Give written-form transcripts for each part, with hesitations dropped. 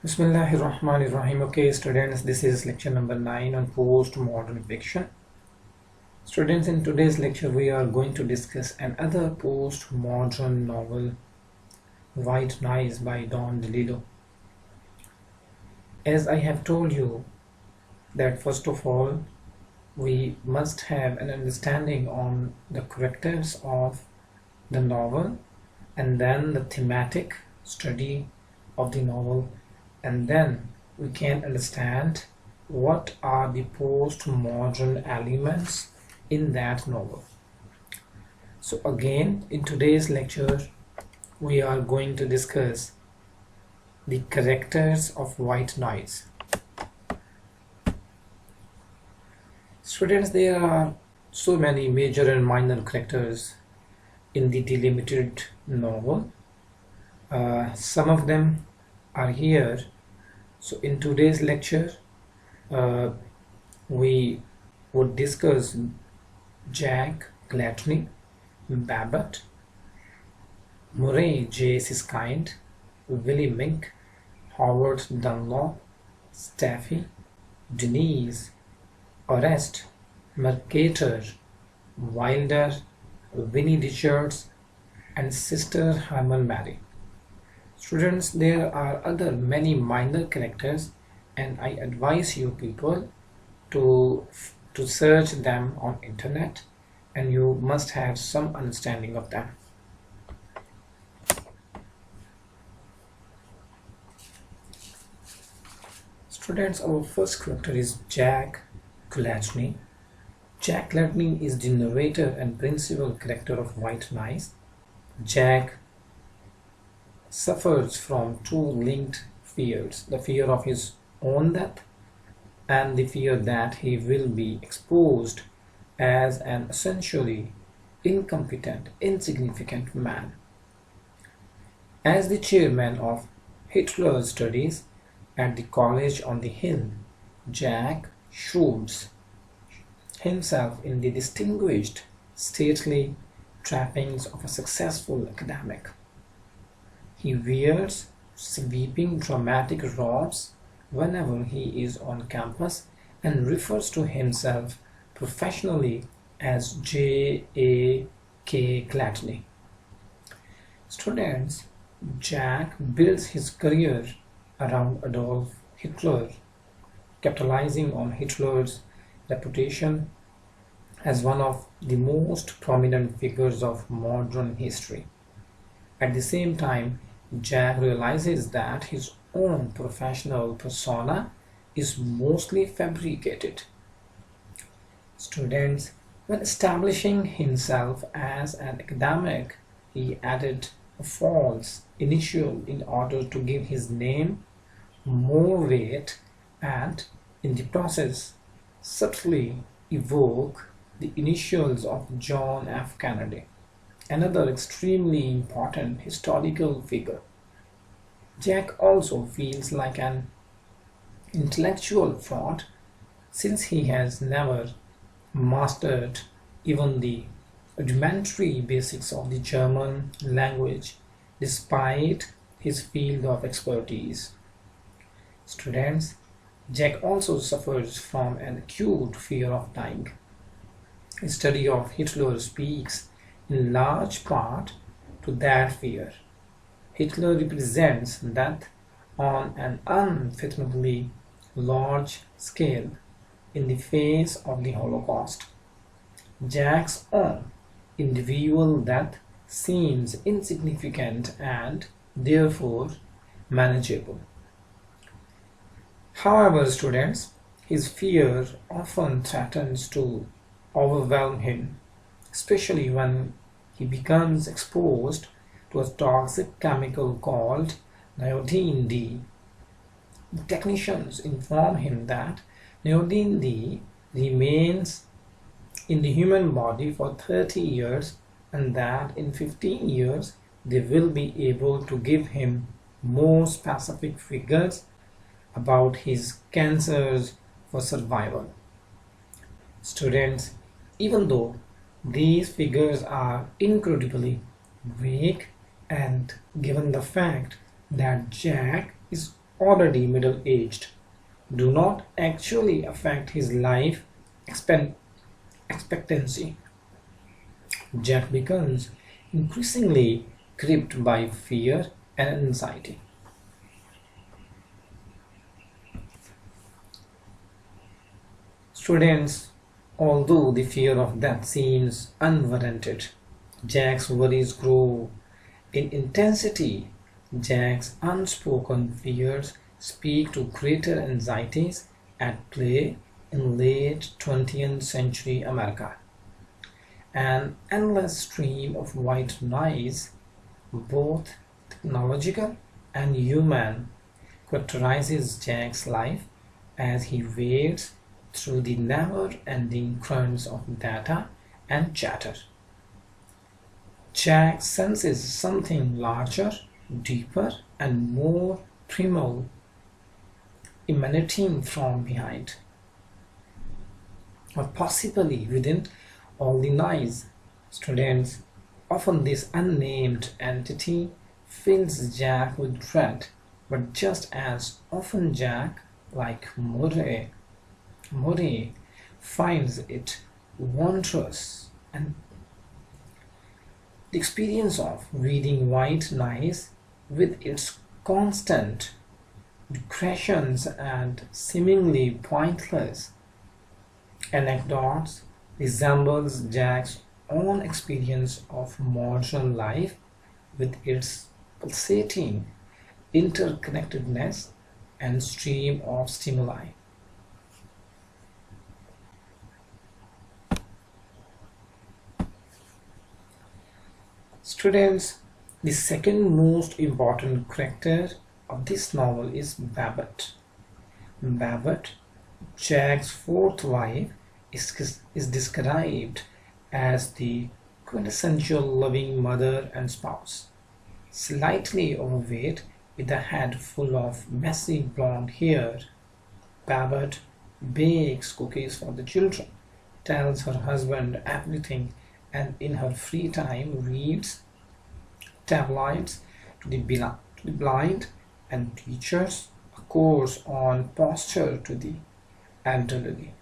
Bismillahirrahmanirrahim. Okay, students, this is lecture number 9 on postmodern fiction. Students, in today's lecture, we are going to discuss another postmodern novel, White Nights by Don DeLillo. As I have told you, that first of all, we must have an understanding on the characters of the novel, and then the thematic study of the novel, and then we can understand what are the postmodern elements in that novel. So again, in today's lecture, we are going to discuss the characters of White Nights. Students, there are so many major and minor characters in the delimited novel. Some of them are here. So in today's lecture, we would discuss Jack Gladney, Babbitt, Murray J. Siskind, Willie Mink, Howard Dunlop, Staffy, Denise, Orest, Mercator, Wilder, Winnie Richards, and Sister Herman Mary. Students, there are other many minor characters, and I advise you people to search them on internet, and you must have some understanding of them. Students, our first character is Jack Gladney. Jack Gladney is the narrator and principal character of White Nights. Jack suffers from two linked fears: the fear of his own death and the fear that he will be exposed as an essentially incompetent, insignificant man. As the chairman of Hitler's studies at the college on the hill, Jack shrouds himself in the distinguished, stately trappings of a successful academic. He wears sweeping dramatic robes whenever he is on campus and refers to himself professionally as J.A.K. Gladney. Students, Jack builds his career around Adolf Hitler, capitalizing on Hitler's reputation as one of the most prominent figures of modern history. At the same time, Jack realizes that his own professional persona is mostly fabricated. Students, when establishing himself as an academic, he added a false initial in order to give his name more weight and, in the process, subtly evoke the initials of John F. Kennedy, another extremely important historical figure. Jack also feels like an intellectual fraud since he has never mastered even the rudimentary basics of the German language despite his field of expertise. Students, Jack also suffers from an acute fear of dying. His study of Hitler speaks in large part to that fear. Hitler represents death on an unfathomably large scale in the face of the Holocaust. Jack's own individual death seems insignificant and therefore manageable. However, students, his fear often threatens to overwhelm him, especially when he becomes exposed to a toxic chemical called Neodine D. The technicians inform him that Neodine D remains in the human body for 30 years and that in 15 years they will be able to give him more specific figures about his cancers for survival. Students, even though these figures are incredibly vague, and given the fact that Jack is already middle-aged, do not actually affect his life expectancy. Jack becomes increasingly gripped by fear and anxiety. Students, although the fear of death seems unwarranted, Jack's worries grow in intensity. Jack's unspoken fears speak to greater anxieties at play in late 20th century America. An endless stream of white noise, both technological and human, characterizes Jack's life as he wades through the never-ending currents of data and chatter. Jack senses something larger, deeper, and more primal emanating from behind, or possibly within all the noise. Students, often this unnamed entity fills Jack with dread, but just as often Jack, like Murray finds it wondrous, and the experience of reading white noise with its constant digressions and seemingly pointless anecdotes resembles Jack's own experience of modern life with its pulsating interconnectedness and stream of stimuli. Students, the second most important character of this novel is Babette. Babette, Jack's fourth wife, is described as the quintessential loving mother and spouse. Slightly overweight, with a head full of messy blonde hair, Babette bakes cookies for the children, tells her husband everything, and in her free time reads tabloids to the blind and teaches a course on posture to the elderly.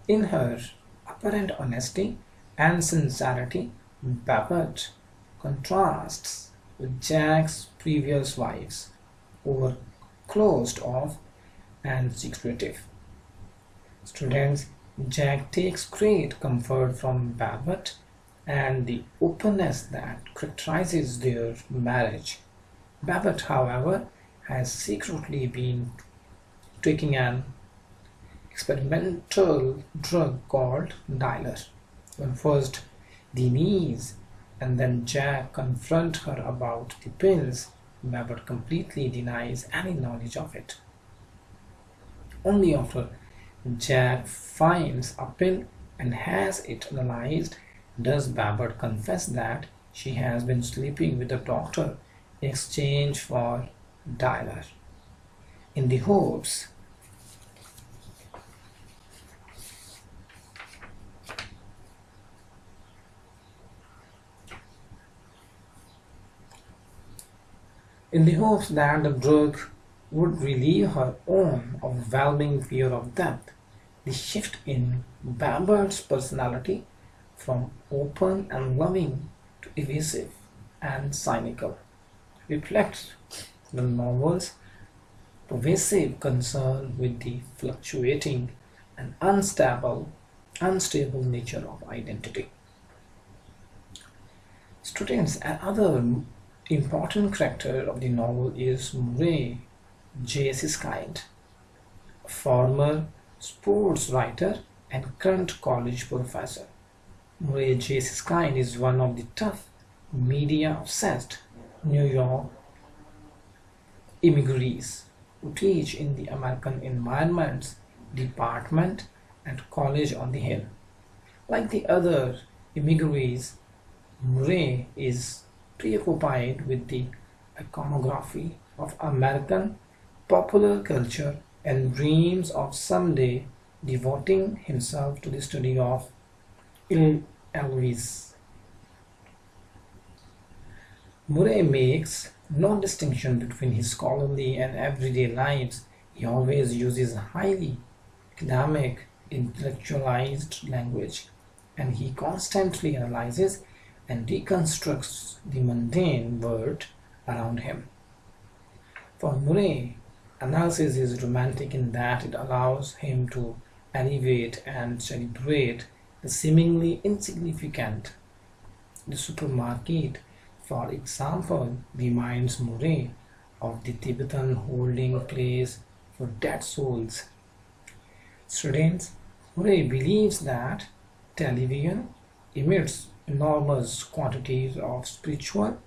In her apparent honesty and sincerity, Babette contrasts with Jack's previous wives, who were closed off and secretive. Students, Jack takes great comfort from Babette and the openness that characterizes their marriage. Babette, however, has secretly been taking an experimental drug called Dialer. When first Denise and then Jack confront her about the pills, Babette completely denies any knowledge of it. Only after Jack finds a pill and has it analyzed does Babette confess that she has been sleeping with the doctor in exchange for Dialer, in the hopes that the drug would relieve her own overwhelming fear of death. The shift in Babette's personality from open and loving to evasive and cynical reflects the novel's pervasive concern with the fluctuating and unstable nature of identity. Students, another important character of the novel is Murray J. Siskind, a former sports writer and current college professor. Murray J. Siskind is one of the tough, media-obsessed New York immigrants who teach in the American Environments Department at College on the Hill. Like the other immigrants, Murray is preoccupied with the iconography of American popular culture and dreams of someday devoting himself to the study of Elvis. Murray makes No distinction between his scholarly and everyday lives. He always uses highly academic, intellectualized language, and he constantly analyzes and deconstructs the mundane world around him. For Murray, analysis is romantic in that it allows him to elevate and celebrate the seemingly insignificant. The supermarket, for example, reminds Murray of the Tibetan holding place for dead souls. Students, Murray believes that television emits enormous quantities of spiritual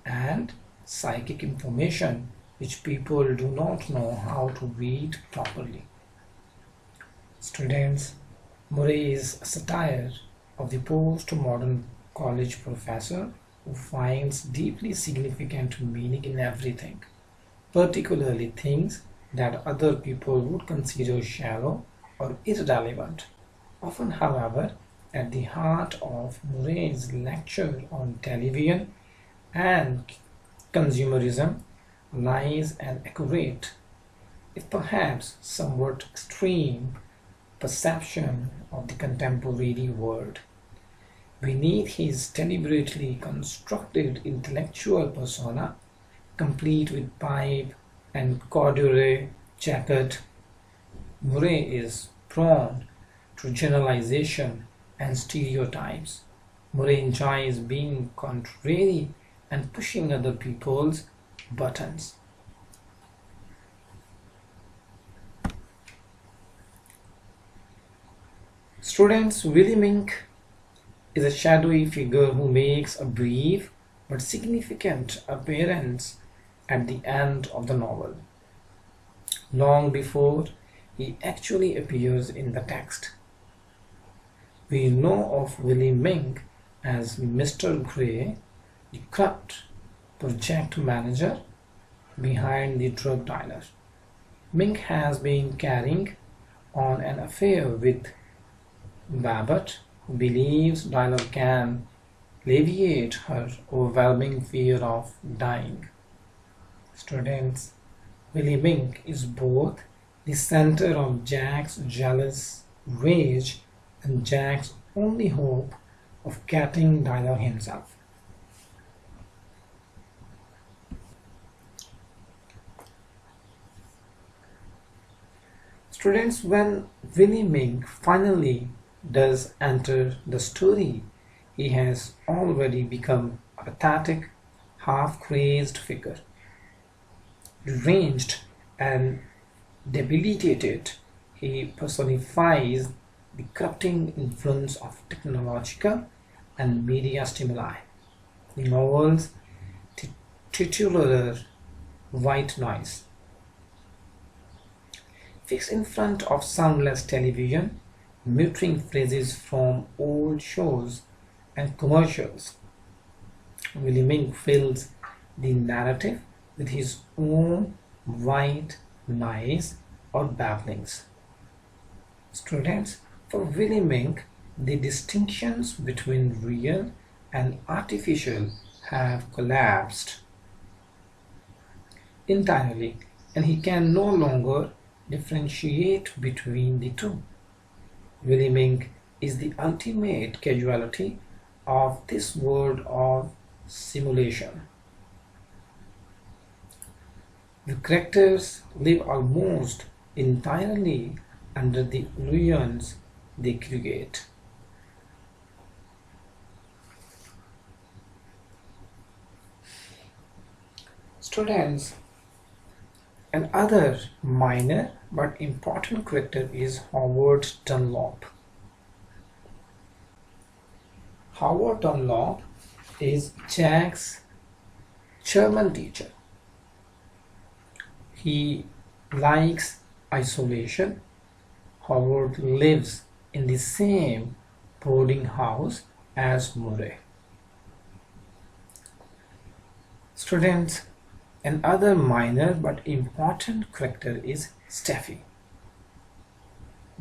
and psychic information which people do not know how to read properly. Students, Murray is a satire of the postmodern college professor who finds deeply significant meaning in everything, particularly things that other people would consider shallow or irrelevant. Often, however, at the heart of Murray's lecture on television and consumerism lies an accurate, if perhaps somewhat extreme, perception of the contemporary world. Beneath his deliberately constructed intellectual persona, complete with pipe and corduroy jacket, Murray is prone to generalization and stereotypes. Murray enjoys being contrary and pushing other people's buttons. Students, Willie Mink is a shadowy figure who makes a brief but significant appearance at the end of the novel, long before he actually appears in the text. We know of Willie Mink as Mr. Gray, the corrupt project manager behind the drug dealer. Mink has been carrying on an affair with Babbitt, who believes dealer can alleviate her overwhelming fear of dying. Students, Willie Mink is both the center of Jack's jealous rage and Jack's only hope of getting Dyler himself. Students, when Willie Mink finally does enter the story, he has already become a pathetic, half-crazed figure. Deranged and debilitated, he personifies the corrupting influence of technological and media stimuli. The novel's titular white noise. Fixed in front of soundless television, muttering phrases from old shows and commercials, Willie Mink fills the narrative with his own white noise or babblings. Students, for Willie Mink, the distinctions between real and artificial have collapsed entirely, and he can no longer differentiate between the two. Willie Mink is the ultimate casualty of this world of simulation. The characters live almost entirely under the illusions they create. Students, another minor but important character is Howard Dunlop. Howard Dunlop is Jack's German teacher. He likes isolation. Howard lives in the same boarding house as Murray. Students, another minor but important character is Steffi,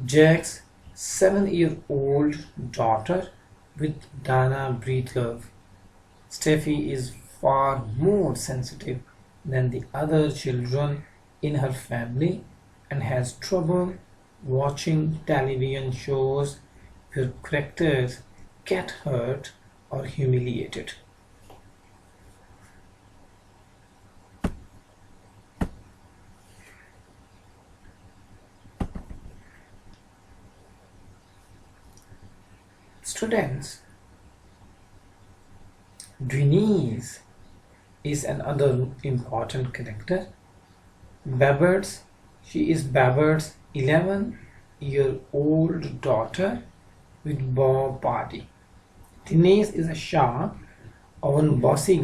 Jack's 7-year-old daughter with Dana Breedlove. Steffi is far more sensitive than the other children in her family and has trouble watching television shows where characters get hurt or humiliated. Students, Denise is another important character. Babbitt's, she is Babbitt's 11-year-old daughter with Bob Party. Denise is a sharp, often bossy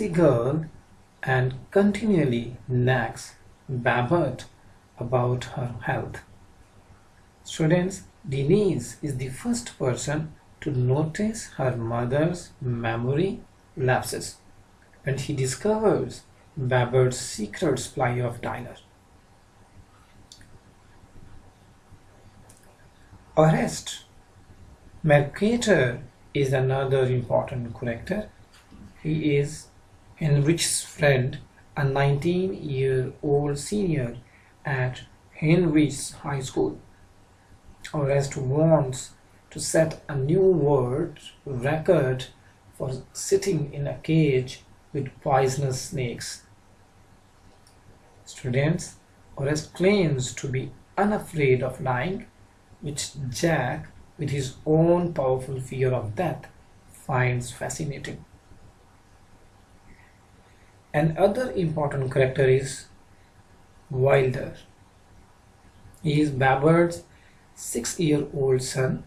girl and continually nags Babbitt about her health. Students, Denise is the first person to notice her mother's memory lapses when she discovers Babbitt's secret supply of dinner. Orest Mercator is another important character. He is Heinrich's friend, a 19-year-old senior at Heinrich's High School. Orest wants to set a new world record for sitting in a cage with poisonous snakes. Students, Orest claims to be unafraid of dying, which Jack, with his own powerful fear of death, finds fascinating. Another important character is Wilder. He is Babbitt's 6-year-old son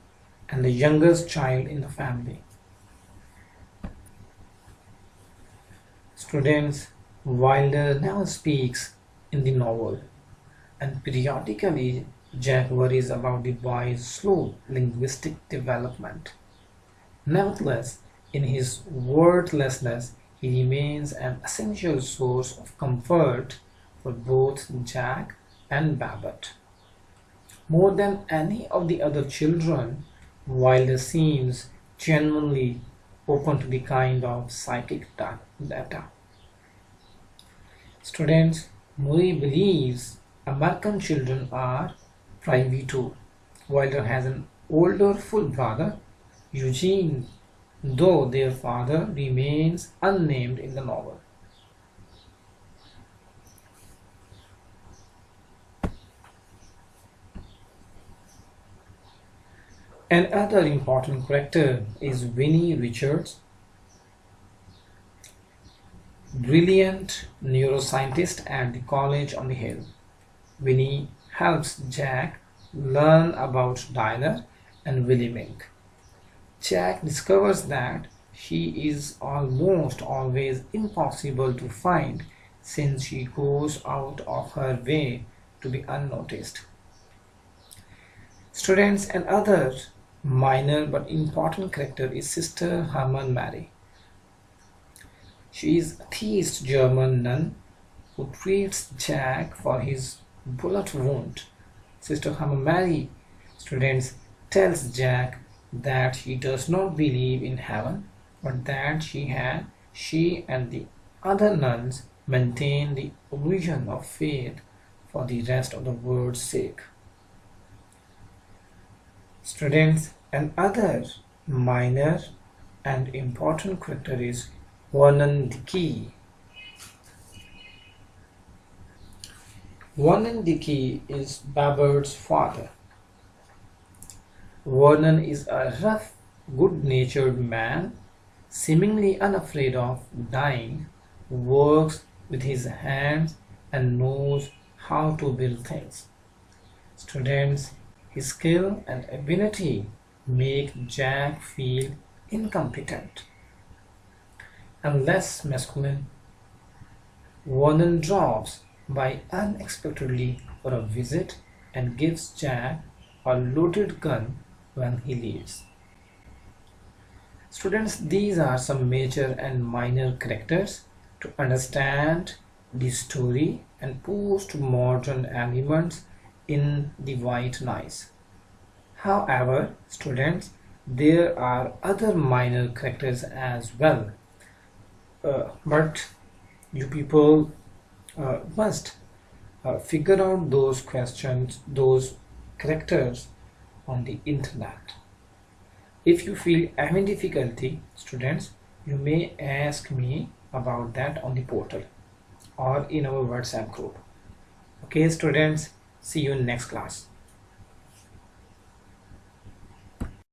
and the youngest child in the family. Students, Wilder never speaks in the novel, and periodically Jack worries about the boy's slow linguistic development. Nevertheless, in his wordlessness, he remains an essential source of comfort for both Jack and Babbitt. More than any of the other children, Wilder seems genuinely open to the kind of psychic data. Students, Murray believes American children are privy too. Wilder has an older full brother, Eugene, though their father remains unnamed in the novel. Another important character is Winnie Richards, brilliant neuroscientist at the college on the hill. Winnie helps Jack learn about Dinah and Willie Mink. Jack discovers that she is almost always impossible to find since she goes out of her way to be unnoticed. Students, another minor but important character is Sister Hermann Mary. She is a theist German nun who treats Jack for his bullet wound. Sister Hermann Mary, students, tells Jack that she does not believe in heaven, but that she and the other nuns maintain the illusion of faith for the rest of the world's sake. Students, another minor and important character is Vernon Dickey. Vernon Dickey is Babbitt's father. Vernon is a rough, good-natured man, seemingly unafraid of dying, who works with his hands and knows how to build things. Students, his skill and ability make Jack feel incompetent and less masculine. Vernon drops by unexpectedly for a visit and gives Jack a loaded gun when he leaves. Students, these are some major and minor characters. To understand the story and postmodern elements in the white noise. However, students, there are other minor characters as well, but you people must figure out those questions, those characters on the internet. If you feel any difficulty, students, you may ask me about that on the portal or in our WhatsApp group. Okay, students, see you in next class.